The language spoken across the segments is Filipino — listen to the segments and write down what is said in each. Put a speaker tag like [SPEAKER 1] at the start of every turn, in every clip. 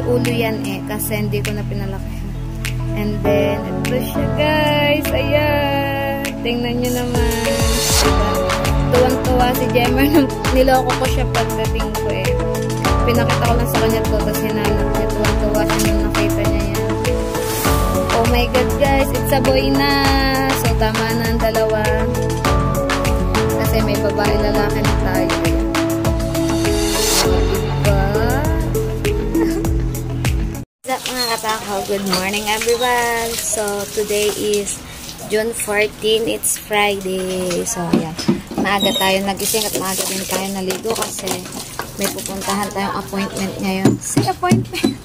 [SPEAKER 1] Ulo yan kasi hindi ko na pinalaki. And then, ito siya guys. Ayan. Tingnan nyo naman. Tuwang-tuwa si Gemma nung niloko ko siya pagdating ko Pinakita ko lang sa kanya to, tapos hinanap niya. Tuwang-tuwa siya nung nakita niya yan. Oh my god guys, it's a boy na. So, tama na ang dalawa. Kasi may babae lalaki na tayo. Mga katakaw, good morning everyone. So, today is June 14. It's Friday. So, ayan. Maaga tayo nagising at maaga din tayo naligo kasi may pupuntahan tayong appointment ngayon. Say appointment!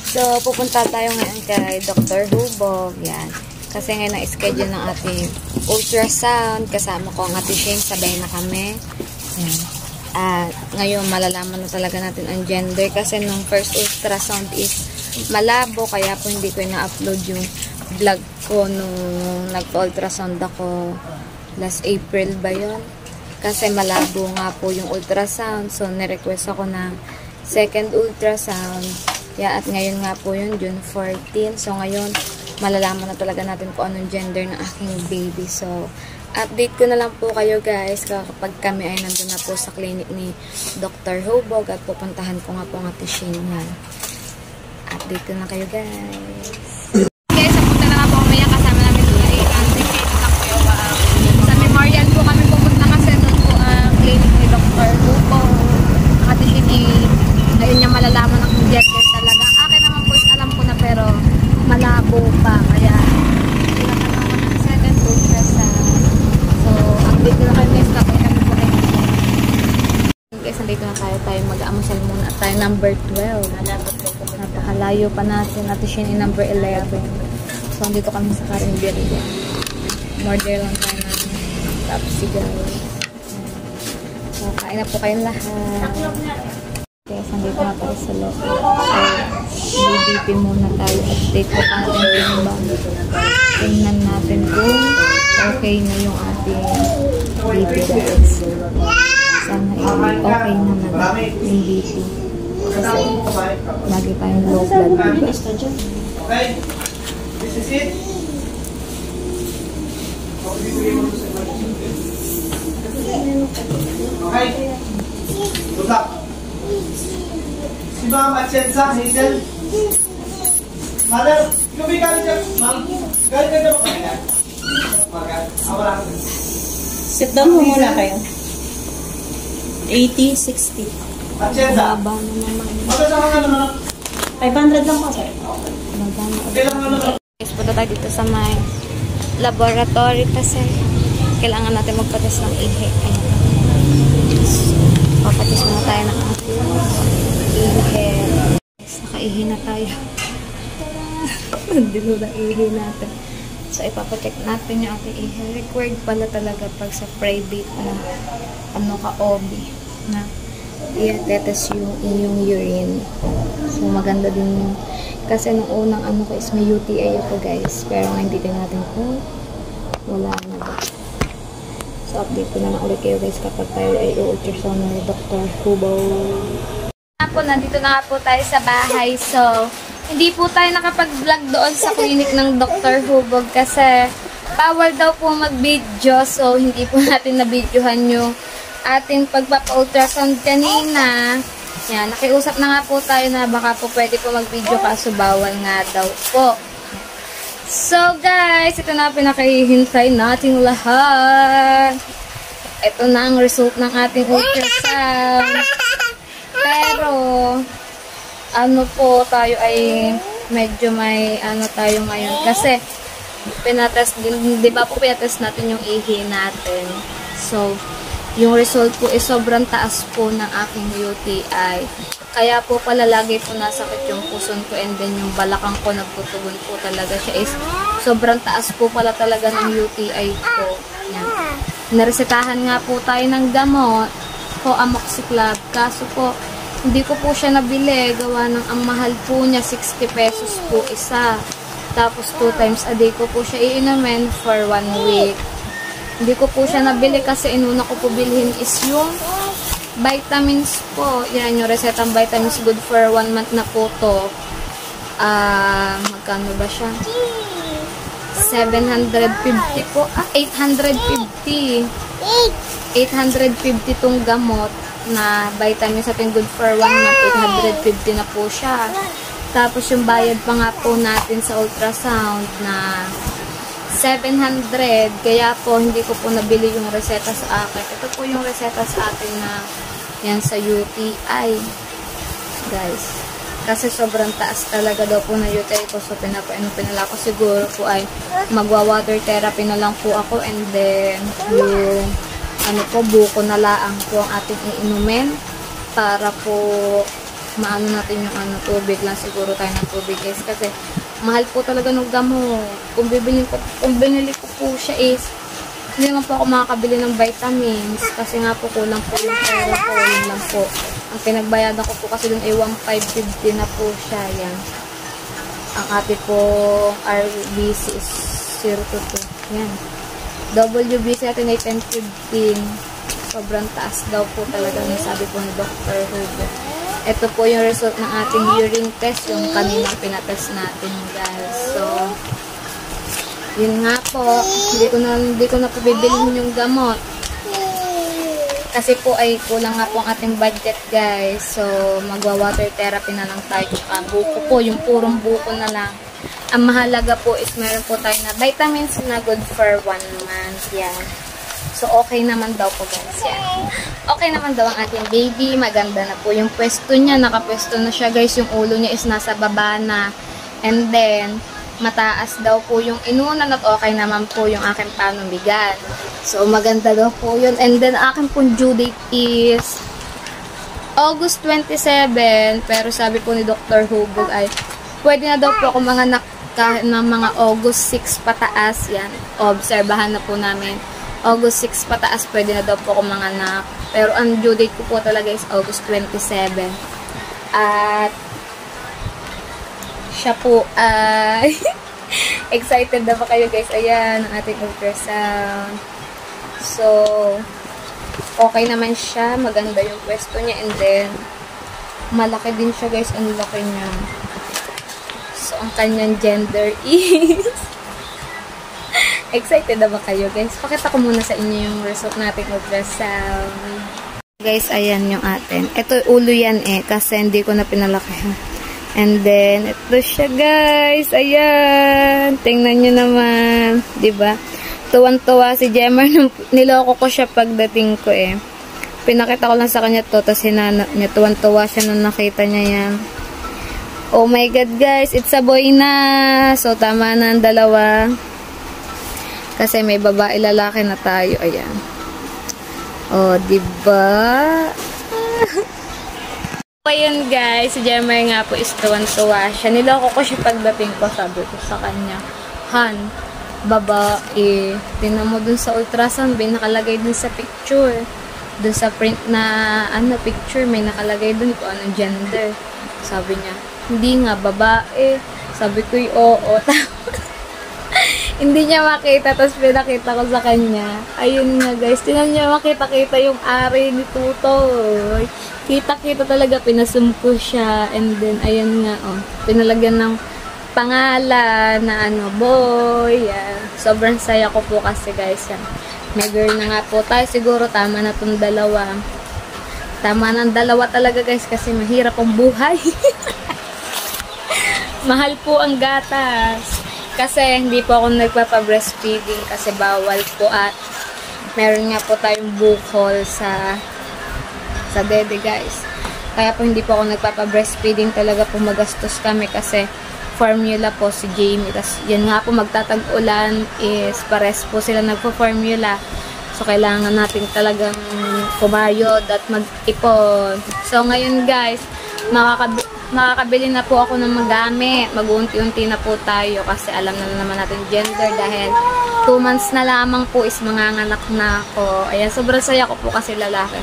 [SPEAKER 1] So, pupunta tayo ngayon kay Dr. Hubog. Yan. Kasi ngayon ang schedule ng ating ultrasound. Kasama ko ang ate Shane. Sabay na kami. Yan. At ngayon malalaman na talaga natin ang gender kasi nung first ultrasound is malabo, kaya po hindi ko na-upload yung vlog ko nung nagpa-ultrasound ako last April ba yun? Kasi malabo nga po yung ultrasound, so nirequest ako ng second ultrasound. Yeah, at ngayon nga po yun, June 14. So ngayon malalaman na talaga natin kung anong gender ng aking baby. So update ko na lang po kayo guys kapag kami ay nandun na po sa clinic ni Dr. Hubog at pupuntahan ko nga po ang ate Shane yan. Update ko na kayo guys. Guys, napunta na nga po kami kasama namin ay ate Shane sa Memorial po kami pupunta kasi doon po ang clinic ni Dr. Hubog. Ate Shane ayun niya malalaman ang gender talaga. Akin naman po is alam ko na pero malabo pa. Kaya pinakalaman ng second ultrasound. So, update na kayo guys kapag kami po kayo. Guys, nandito na tayo mag-aamusal muna at tayo number 12. Napakalayo pa natin. Natin siya yung number 11. So, nandito kami sa Carinderia. Order lang tayo natin. Tapos guys. So, kain na po kayong lahat. Guys, nandito na tayo sa loob. So, BBP muna tayo. Update ko natin ba. Tingnan natin kung okay na yung ating baby guys. Sana okay naman yung baby. Kasi lagi tayong low blood diba?
[SPEAKER 2] Okay, this is it. Okay, good luck. Si Ma'am Atienza, Hazel. Mother, yung may galing dyan, Ma'am. Galing ka dyan mo kanina.
[SPEAKER 3] Sit down mo muna kayo. 80, 60.
[SPEAKER 2] Atienza.
[SPEAKER 1] Baba na naman.
[SPEAKER 2] Magkasama ka naman.
[SPEAKER 3] 500 lang po, sir.
[SPEAKER 2] Okay lang naman.
[SPEAKER 1] Guys, punta tayo dito sa may laboratory kasi kailangan natin magpatis ng ihi. Ayan. Papatis muna tayo ng ihi. Nakaihi na tayo. Nandilo na ihi natin. So, ipapacheck natin yung ating ihi. Required pala talaga pag sa private na ka-OB na i-test yung iyong urine. So, maganda din yun. Kasi nung unang ko is may UTI ako guys. Pero ngayon dito natin kung wala na ba. So, update ko na lang ulit kayo guys kapag tayo ay ultrasound ni Dr. Hubog. Nandito na nga po tayo sa bahay. So, hindi po tayo nakapag-vlog doon sa clinic ng Dr. Hubog kasi bawal daw po mag-video. So, hindi po natin na-videohan yung ating pagpapa-ultrasound kanina. Yan, nakiusap na nga po tayo na baka po pwede po mag-video kaso bawal nga daw po. So guys, ito na pinakahihintay nating lahat. Ito na ang result ng ating ultrasound. Pero, ano po, tayo ay medyo may ano tayo ngayon. Kasi, pinatest din, di ba po pinatest natin yung ihi natin. So, yung result po is sobrang taas po ng aking UTI. Kaya po pala lagi po nasakit yung puson ko and then yung balakang ko nagtutugon po talaga siya is sobrang taas po pala talaga ng UTI ko. Yan. Naresetahan nga po tayo ng gamot po amoxiclav. Kaso po, hindi ko po siya nabili. Gawa ng ang mahal po niya, 60 pesos po isa. Tapos 2 times a day ko po siya iinumin for 1 week. Hindi ko po siya nabili kasi inuna ko po bilhin is yung vitamins po. Yan, yung resetang vitamins good for 1 month na po to. Magkano ba siya? 750 po. 850. 850 tong gamot na vitamins ating good for 1 month. 850 na po siya. Tapos yung bayad pa nga po natin sa ultrasound na 700. Kaya po hindi ko po nabili yung reseta sa akin. Ito po yung reseta sa atin na yan sa UTI. Guys. Kasi sobrang taas talaga daw po na UTI ko. So pinala ko siguro po ay magwa-water therapy na lang po ako. And then yung ano po, buko na laang po ang ating iinumin. Para po maano natin yung ano, tubig lang siguro tayo ng tubig guys. Kasi mahal po talaga ng gamot. Kung binili ko po siya is hindi naman po ako makakabili ng vitamins kasi nga po kulang po yung pera ko. Yun lang po. Ang pinagbayadan ko po kasi dun ay 1,550 na po siya. Yan. Ang ating po RBC is 022. Yan. WBC natin ay 1015. Sobrang taas daw po talaga ng sabi po ni Dr. Hugo. Ito po yung result ng ating urine test, yung kaninang pinatest natin guys. So, yun nga po, hindi ko na po bibilhin yung gamot. Kasi po ay kulang nga po ang ating budget guys. So, magwa-water therapy na lang tayo. Buko po, yung purong buko na lang. Ang mahalaga po is meron po tayo na vitamins na good for 1 month. Yan. So, okay naman daw po guys. Yan. Okay naman daw ang ating baby. Maganda na po yung pwesto niya. Nakapwesto na siya guys. Yung ulo niya is nasa baba na. And then, mataas daw po yung inunan at okay naman po yung aking panubigan. So, maganda daw po yun. And then, aking pong due date is August 27. Pero sabi po ni Dr. Hubog ay pwede na daw po ako mga ng mga August 6 pataas. Yan. Obserbahan na po namin. August 6 pataas, pwede na daw po ako mga anak. Pero ang due date ko po talaga is August 27. At siya po ay excited na ba kayo guys? Ayan, ang ating ultrasound. So, okay naman siya. Maganda yung pwesto niya. And then, malaki din siya guys. Ang laki niya. So, ang kanyang gender is excited na ba kayo guys? Pakita ko muna sa inyo yung result nating ultrasound. Guys, ayan yung atin. Ito ulo yan eh. Kasi hindi ko na pinalaki. And then, ito siya guys. Ayan. Tingnan nyo naman. Diba? Tuwan-tuwa si Jemar. Niloko ko siya pagdating ko eh. Pinakita ko lang sa kanya to. Tapos hinanap niya. Tuwan-tuwa siya nung nakita niya yan. Oh my God guys. It's a boy na. So, tama na ang dalawa. Kasi may babae lalaki na tayo. Ayan. Oh, diba? Ayun guys, si Jemar nga po is tuwan-tuwa siya. Niloko ko siya pagdating ko, sabi ko sa kanya, Han, babae. Tingnan mo dun sa ultrasound, may nakalagay dun sa picture. Dun sa print na picture, may nakalagay dun kung anong gender. Sabi niya, hindi nga, babae. Sabi ko, oo. Hindi niya makita, tapos pinakita ko sa kanya. Ayun nga guys, tinan niya makita-kita yung ari ni Tutoy. Kita-kita talaga, pinasum ko siya. And then, ayun nga, oh, pinalagyan ng pangalan na boy. Yan. Sobrang saya ko po kasi guys. Yan. May girl na nga po tayo. Siguro tama na tong dalawa. Tama ng dalawa talaga guys kasi mahirap ang buhay. Mahal po ang gatas. Kasi hindi po ako nagpapa-breastfeeding kasi bawal po at meron nga po tayong bukol sa dede guys. Kaya po hindi po ako nagpapa-breastfeeding, talaga po magastos kami kasi formula po si Jamie. Tapos yan nga po magtatag-ulan is pares po sila nagpo-formula. So kailangan natin talagang kumayod at mag-ipon. So ngayon guys, makakabili na po ako ng magamit. Mag-unti-unti na po tayo kasi alam na naman natin gender dahil 2 months na lamang po is manganganak na ako. Ayan, sobrang saya ko po kasi lalaki.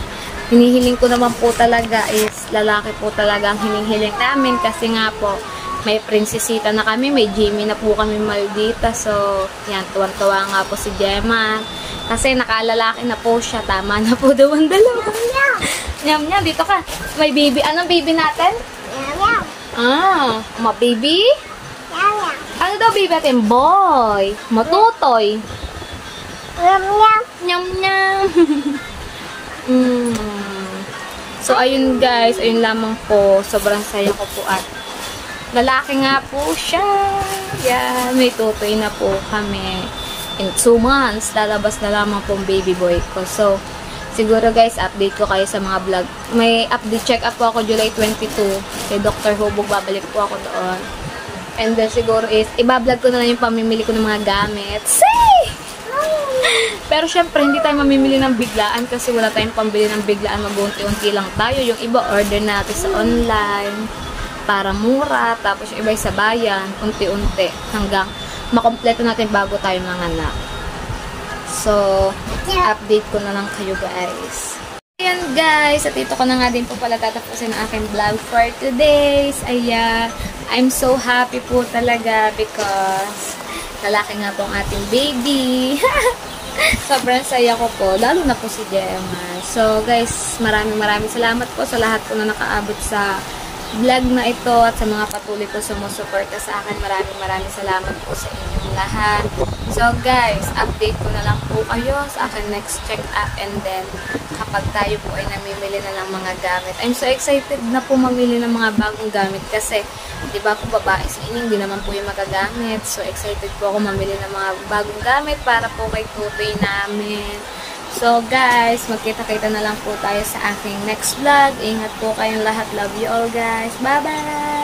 [SPEAKER 1] Hinihiling ko naman po talaga is lalaki po talaga ang hinihiling namin kasi nga po may prinsesita na kami, may Jamie na po kami maldita. So, yan, tuwang-tuwa nga po si Gemma. Kasi nakalalaki na po siya. Tama na po daw ang dalawa. Nyam, nyam, dito ka. May baby. Anong baby natin? Ah, ma-baby? Ano daw baby natin? Boy. Matutoy. Nyam, nyam. So, ayun guys. Ayun lamang po. Sobrang saya ko po at lalaki nga po siya. Yan. May tutoy na po kami. In 2 months, lalabas na lamang pong baby boy ko. So, siguro guys, update ko kayo sa mga vlog. May update check-up po ako July 22. Kay Dr. Hubog, babalik po ako doon. And then siguro is, ibablog ko na lang yung pamimili ko ng mga gamit. See! Pero syempre, hindi tayo mamimili ng biglaan kasi wala tayong pambili ng biglaan. Mag-unti-unti lang tayo. Yung iba, order natin sa online para mura. Tapos yung iba sa bayan, unti-unti hanggang makompleto natin bago tayo manganak. So, update ko na lang kayo guys. Ayan guys, at ito ko na nga din po pala tatapusin ang aking vlog for today's. Ayan, I'm so happy po talaga because lalaki nga po ang ating baby. Sobrang saya ko po, lalo na po si Gemma. So guys, maraming salamat po sa lahat po na nakaabot sa vlog na ito at sa mga patuloy po sumusuporta sa akin. Maraming salamat po sa inyong lahat. So guys, update ko na lang po kayo sa akin next check-up and then kapag tayo po ay namimili na ng mga gamit. I'm so excited na po mamili ng mga bagong gamit kasi di ba po babae sa inyong di naman po yung magagamit. So excited po ako mamili ng mga bagong gamit para po kay tutoy namin. So guys, magkita-kita na lang po tayo sa aking next vlog. Ingat po kayong lahat. Love you all guys. Bye-bye!